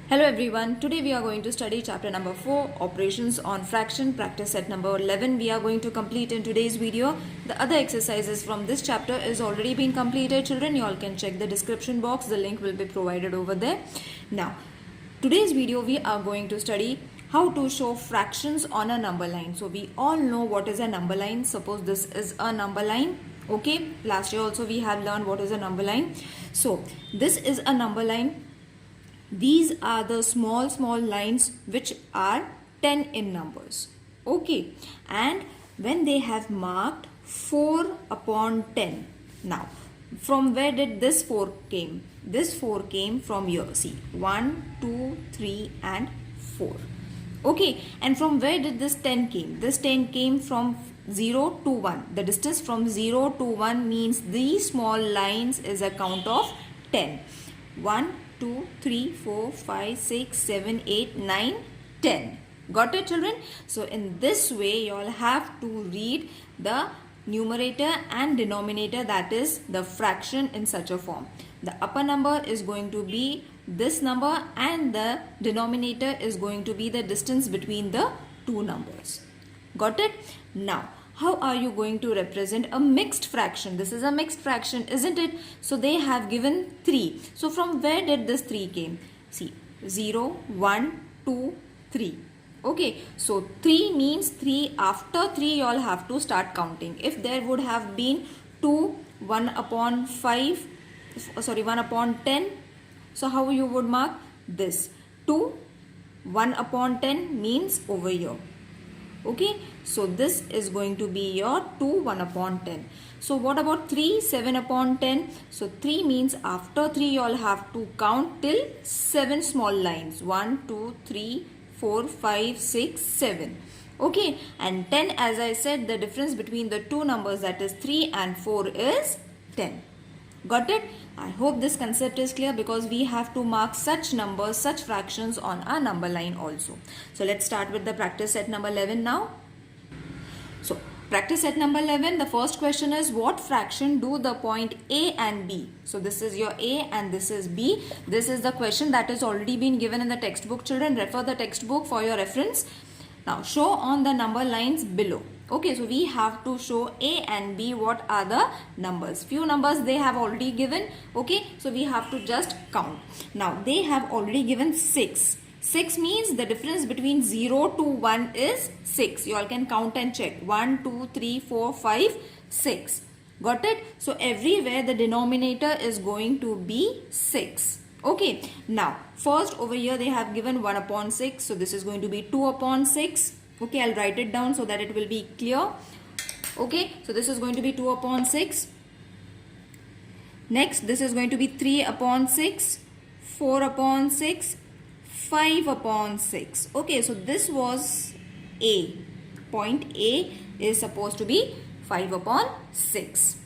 Hello everyone, today we are going to study chapter number 4, operations on fraction, practice set number 11 we are going to complete in today's video. The other exercises from this chapter is already been completed. Children, you all can check the description box, the link will be provided over there. Now, today's video we are going to study how to show fractions on a number line. So we all know what is a number line. Suppose this is a number line. Okay, last year also we have learned what is a number line. So this is a number line. These are the small lines which are 10 in numbers. Okay, and when they have marked 4 upon 10. Now, from where did this 4 came? This 4 came from here. See, 1, 2, 3 and 4. Okay, and from where did this 10 came? This 10 came from 0 to 1. The distance from 0 to 1 means these small lines is a count of 10. 1, 2, 3, 4, 5, 6, 7, 8, 9, 10. Got it, children? So in this way you all have to read the numerator and denominator, that is the fraction, in such a form. The upper number is going to be this number and the denominator is going to be the distance between the two numbers. Got it? Now, how are you going to represent a mixed fraction? This is a mixed fraction, isn't it? So they have given 3. So from where did this 3 came? See, 0, 1, 2, 3. Okay, so 3 means 3. After 3 you all have to start counting. If there would have been 2, 1 upon 5, 1 upon 10. So how you would mark this? 2, 1 upon 10 means over here. Okay, so this is going to be your 2, 1 upon 10. So what about 3, 7 upon 10? So 3 means after 3 you all have to count till 7 small lines. 1, 2, 3, 4, 5, 6, 7. Okay, and 10, as I said, the difference between the two numbers, that is 3 and 4, is 10. Got it? I hope this concept is clear, because we have to mark such numbers, such fractions on our number line also. So let's start with the practice set number 11 now. So practice set number 11, the first question is, what fraction do the point A and B? So this is your A and this is B. This is the question that has already been given in the textbook. Children, refer the textbook for your reference. Now show on the number lines below. Okay, so we have to show A and B what are the numbers. Few numbers they have already given. Okay, so we have to just count. Now they have already given 6. 6 means the difference between 0 to 1 is 6. You all can count and check. 1, 2, 3, 4, 5, 6. Got it? So everywhere the denominator is going to be 6. Okay, now first over here they have given 1 upon 6. So this is going to be 2 upon 6. Okay, I'll write it down so that it will be clear. Okay, so this is going to be 2 upon 6. Next, this is going to be 3 upon 6, 4 upon 6, 5 upon 6. Okay, so this was A. Point A is supposed to be 5 upon 6.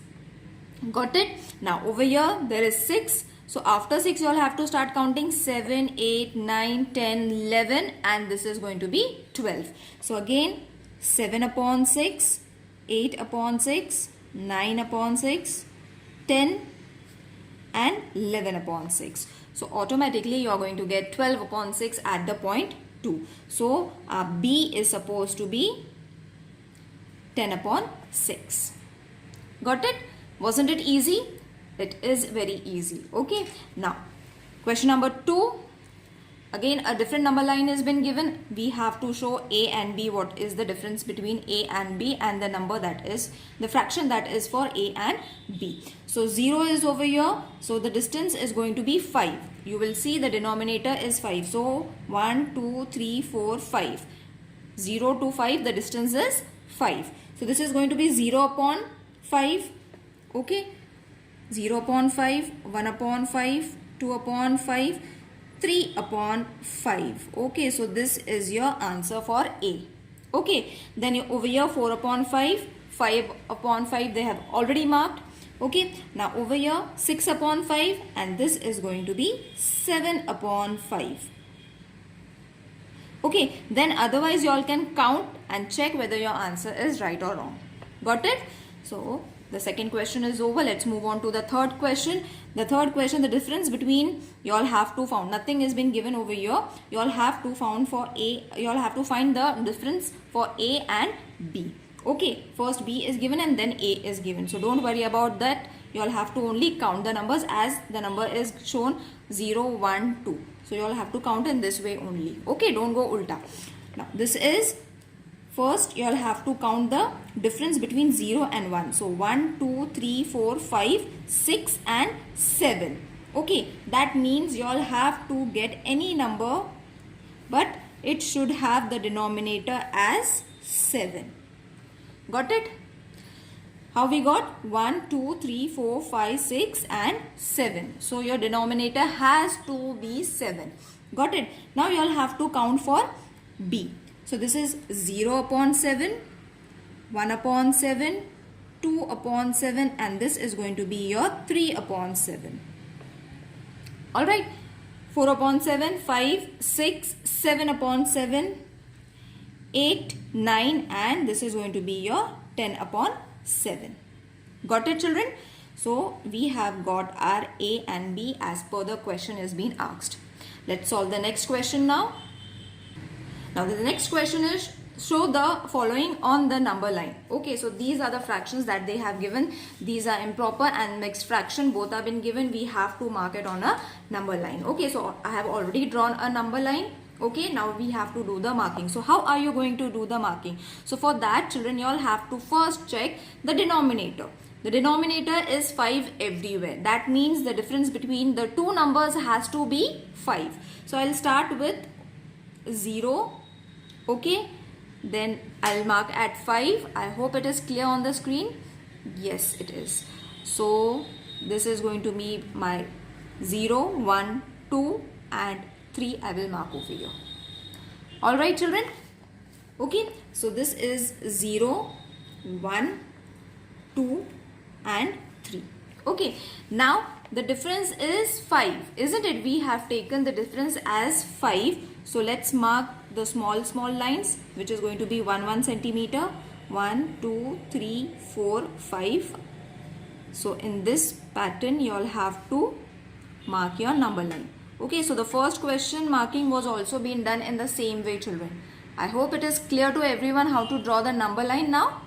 Got it? Now over here there is 6. So after 6 you all have to start counting 7, 8, 9, 10, 11 and this is going to be 12. So again 7 upon 6, 8 upon 6, 9 upon 6, 10 and 11 upon 6. So automatically you are going to get 12 upon 6 at the point 2. So B is supposed to be 10 upon 6. Got it? Wasn't it easy? It is very easy. Okay, now question number 2. Again a different number line has been given. We have to show A and B, what is the difference between A and B and the number that is the fraction that is for A and B. So 0 is over here, so the distance is going to be 5. You will see the denominator is 5. So 1, 2, 3, 4, 5. 0 to 5, the distance is 5. So this is going to be 0 upon 5. Okay, 0 upon 5, 1 upon 5, 2 upon 5, 3 upon 5. Okay, so this is your answer for A. Okay, then over here 4 upon 5, 5 upon 5 they have already marked. Okay, now over here 6 upon 5 and this is going to be 7 upon 5. Okay, then otherwise you all can count and check whether your answer is right or wrong. Got it? So the second question is over. Let's move on to the third question. The third question, the difference between, you all have to found, nothing has been given over here. You all have to found for A, you all have to find the difference for A and B. Okay, first B is given and then A is given. So don't worry about that. You all have to only count the numbers as the number is shown 0, 1, 2. So you all have to count in this way only. Okay, don't go ulta. Now this is, first you all have to count the difference between 0 and 1. So 1, 2, 3, 4, 5, 6 and 7. Okay, that means you all have to get any number, but it should have the denominator as 7. Got it? How we got? 1, 2, 3, 4, 5, 6 and 7. So your denominator has to be 7. Got it? Now you all have to count for B. So this is 0 upon 7, 1 upon 7, 2 upon 7 and this is going to be your 3 upon 7. Alright. 4 upon 7, 5, 6, 7 upon 7, 8, 9 and this is going to be your 10 upon 7. Got it, children? So we have got our A and B as per the question is being asked. Let's solve the next question now. Now the next question is, show the following on the number line. Okay, so these are the fractions that they have given. These are improper and mixed fraction. Both have been given. We have to mark it on a number line. Okay, so I have already drawn a number line. Okay, now we have to do the marking. So how are you going to do the marking? So for that, children, you all have to first check the denominator. The denominator is 5 everywhere. That means the difference between the two numbers has to be 5. So I'll start with 0. Okay, then I'll mark at 5. I hope it is clear on the screen. Yes, it is. So this is going to be my 0, 1, 2 and 3 I will mark over here. Alright, children. Okay, so this is 0, 1, 2 and 3. Okay, now the difference is 5, isn't it? We have taken the difference as 5. So let's mark the small lines, which is going to be 1 centimeter. 1, 2, 3, 4, 5. So in this pattern, you all have to mark your number line. Okay, so the first question marking was also being done in the same way, children. I hope it is clear to everyone how to draw the number line now.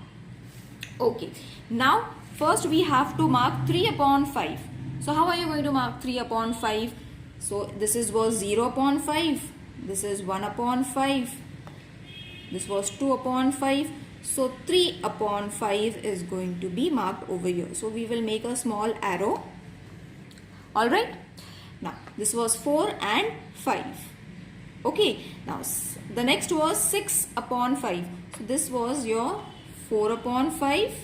Okay, now first we have to mark 3 upon 5. So how are you going to mark 3 upon 5? So this was 0 upon 5. This is 1 upon 5. This was 2 upon 5. So 3 upon 5 is going to be marked over here. So we will make a small arrow. Alright. Now this was 4 and 5. Okay. Now the next was 6 upon 5. So this was your 4 upon 5.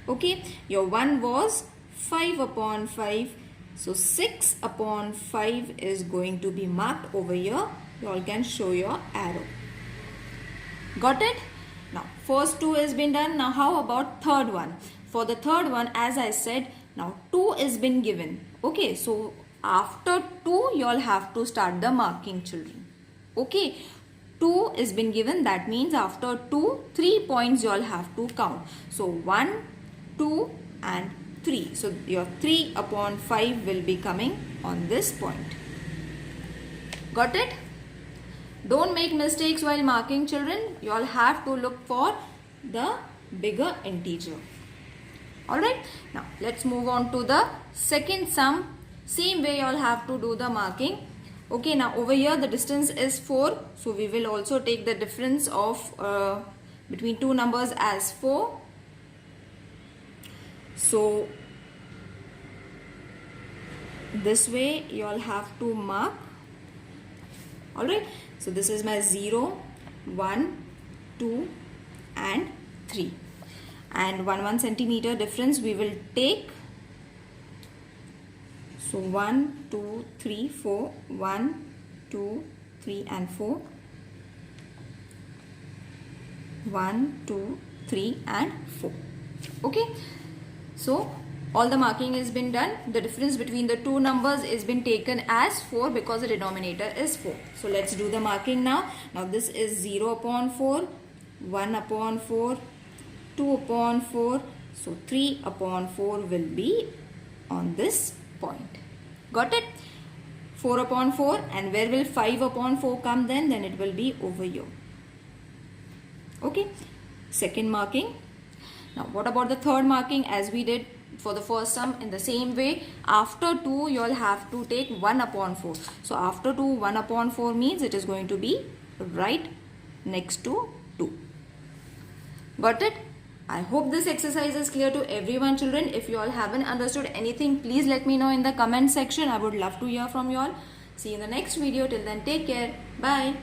Okay. Your 1 was 5 upon 5. So 6 upon 5 is going to be marked over here. You all can show your arrow. Got it? Now first 2 has been done. Now how about third one? For the third one, as I said, now 2 is been given. Okay, so after 2 you all have to start the marking, children. Okay, 2 is been given. That means after 2, 3 points you all have to count. So 1, 2 and 3. So your 3 upon 5 will be coming on this point. Got it? Don't make mistakes while marking, children. You all have to look for the bigger integer. Alright. Now let's move on to the second sum. Same way you all have to do the marking. Okay, now over here the distance is 4. So we will also take the difference of between two numbers as 4. So this way you all have to mark. Alright, so this is my 0, 1, 2 and 3. And 1 centimeter difference we will take. So 1, 2, 3, 4, 1, 2, 3 and 4. 1, 2, 3 and 4. Okay, so all the marking has been done. The difference between the two numbers is been taken as 4 because the denominator is 4. So let's do the marking now. Now this is 0 upon 4, 1 upon 4, 2 upon 4. So 3 upon 4 will be on this point. Got it? 4 upon 4, and where will 5 upon 4 come then? Then it will be over here. Okay, second marking. Now what about the third marking? As we did for the first sum, in the same way, after 2 you all have to take 1 upon 4. So after 2, 1 upon 4 means it is going to be right next to 2. Got it? I hope this exercise is clear to everyone, children. If you all haven't understood anything, please let me know in the comment section. I would love to hear from you all. See you in the next video. Till then, take care. Bye.